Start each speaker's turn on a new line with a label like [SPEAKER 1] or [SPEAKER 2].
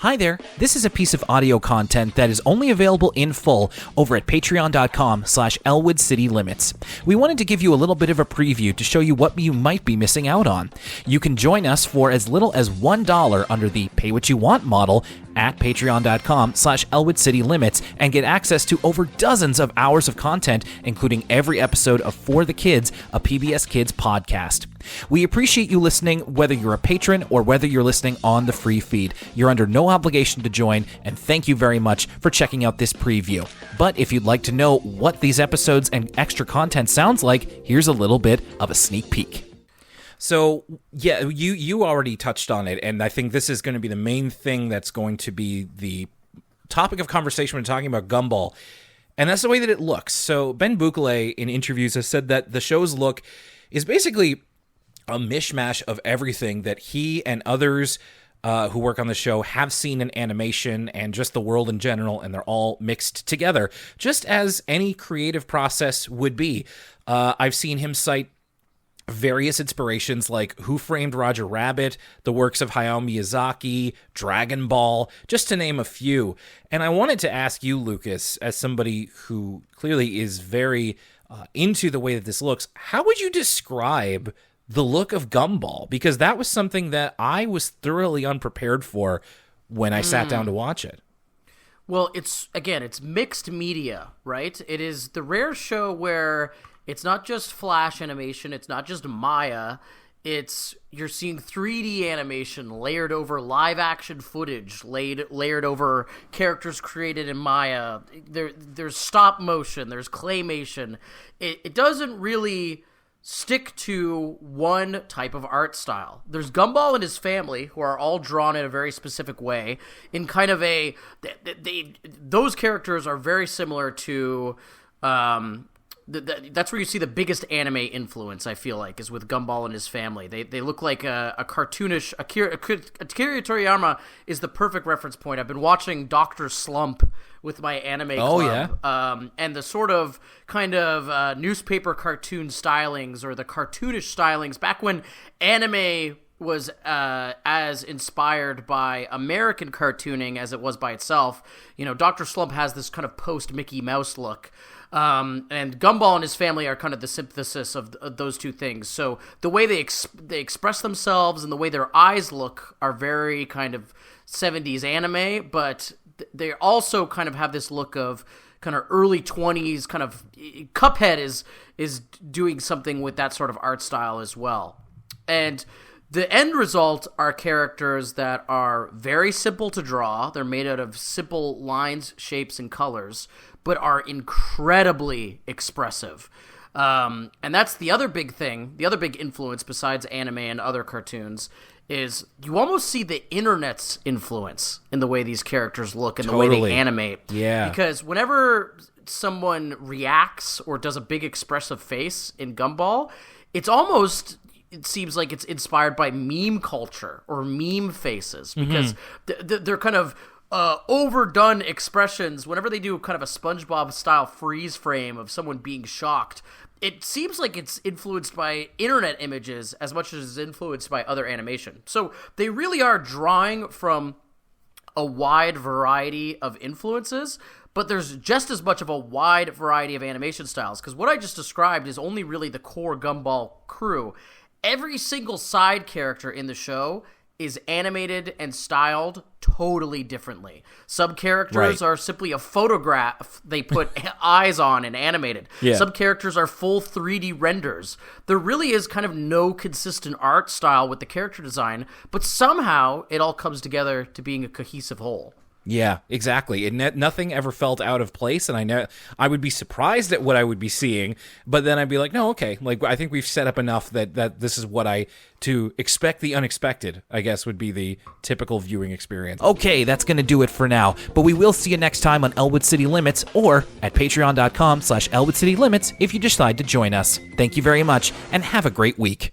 [SPEAKER 1] Hi there, this is a piece of audio content that is only available in full over at patreon.com/ElwoodCityLimits. We wanted to give you a little bit of a preview to show you what you might be missing out on. You can join us for as little as $1 under the Pay What You Want model at patreon.com/ElwoodCityLimits and get access to over dozens of hours of content, including every episode of For the Kids, a PBS Kids podcast. We appreciate you listening, whether you're a patron or whether you're listening on the free feed. You're under no obligation to join, and thank you very much for checking out this preview. But if you'd like to know what these episodes and extra content sounds like, here's a little bit of a sneak peek. So, yeah, you already touched on it, and I think this is going to be the main thing that's going to be the topic of conversation when talking about Gumball, and that's the way that it looks. So Ben Bukele in interviews has said that the show's look is basically a mishmash of everything that he and others who work on the show have seen in animation and just the world in general, and they're all mixed together, just as any creative process would be. I've seen him cite various inspirations like Who Framed Roger Rabbit, the works of Hayao Miyazaki, Dragon Ball, just to name a few. And I wanted to ask you, Lucas, as somebody who clearly is very into the way that this looks, how would you describe the look of Gumball? Because that was something that I was thoroughly unprepared for when I sat down to watch it.
[SPEAKER 2] Well, it's mixed media, right? It is the rare show where it's not just Flash animation, it's not just Maya, you're seeing 3D animation layered over live action footage, layered over characters created in Maya. There's stop motion, there's claymation. It doesn't really stick to one type of art style. There's Gumball and his family, who are all drawn in a very specific way, in kind of those characters are very similar to that's where you see the biggest anime influence, I feel like, is with Gumball and his family. They look like a cartoonish... Akira Toriyama is the perfect reference point. I've been watching Dr. Slump with my anime club. Yeah. And the sort of kind of newspaper cartoon stylings, or the cartoonish stylings, back when anime was as inspired by American cartooning as it was by itself. You know, Dr. Slump has this kind of post-Mickey Mouse look. And Gumball and his family are kind of the synthesis of those two things. So the way they express themselves and the way their eyes look are very kind of 70s anime, but they also kind of have this look of kind of early 20s, kind of... Cuphead is doing something with that sort of art style as well. And the end result are characters that are very simple to draw. They're made out of simple lines, shapes, and colors, but are incredibly expressive. And that's the other big thing, the other big influence besides anime and other cartoons, is you almost see the internet's influence in the way these characters look and the way they animate.
[SPEAKER 1] Yeah.
[SPEAKER 2] Because whenever someone reacts or does a big expressive face in Gumball, it seems like it's inspired by meme culture or meme faces, because they're kind of overdone expressions. Whenever they do kind of a SpongeBob style freeze frame of someone being shocked, it seems like it's influenced by internet images as much as it's influenced by other animation. So they really are drawing from a wide variety of influences, but there's just as much of a wide variety of animation styles, because what I just described is only really the core Gumball crew. Every single side character in the show is animated and styled totally differently. Some characters are simply a photograph they put eyes on and animated. Yeah. Some characters are full 3D renders. There really is kind of no consistent art style with the character design, but somehow it all comes together to being a cohesive whole.
[SPEAKER 1] Yeah, exactly. Nothing ever felt out of place, and I would be surprised at what I would be seeing, but then I'd be like, no, okay. Like, I think we've set up enough that this is what to expect the unexpected, I guess, would be the typical viewing experience. Okay, that's going to do it for now, but we will see you next time on Elwood City Limits or at patreon.com/ElwoodCityLimits if you decide to join us. Thank you very much, and have a great week.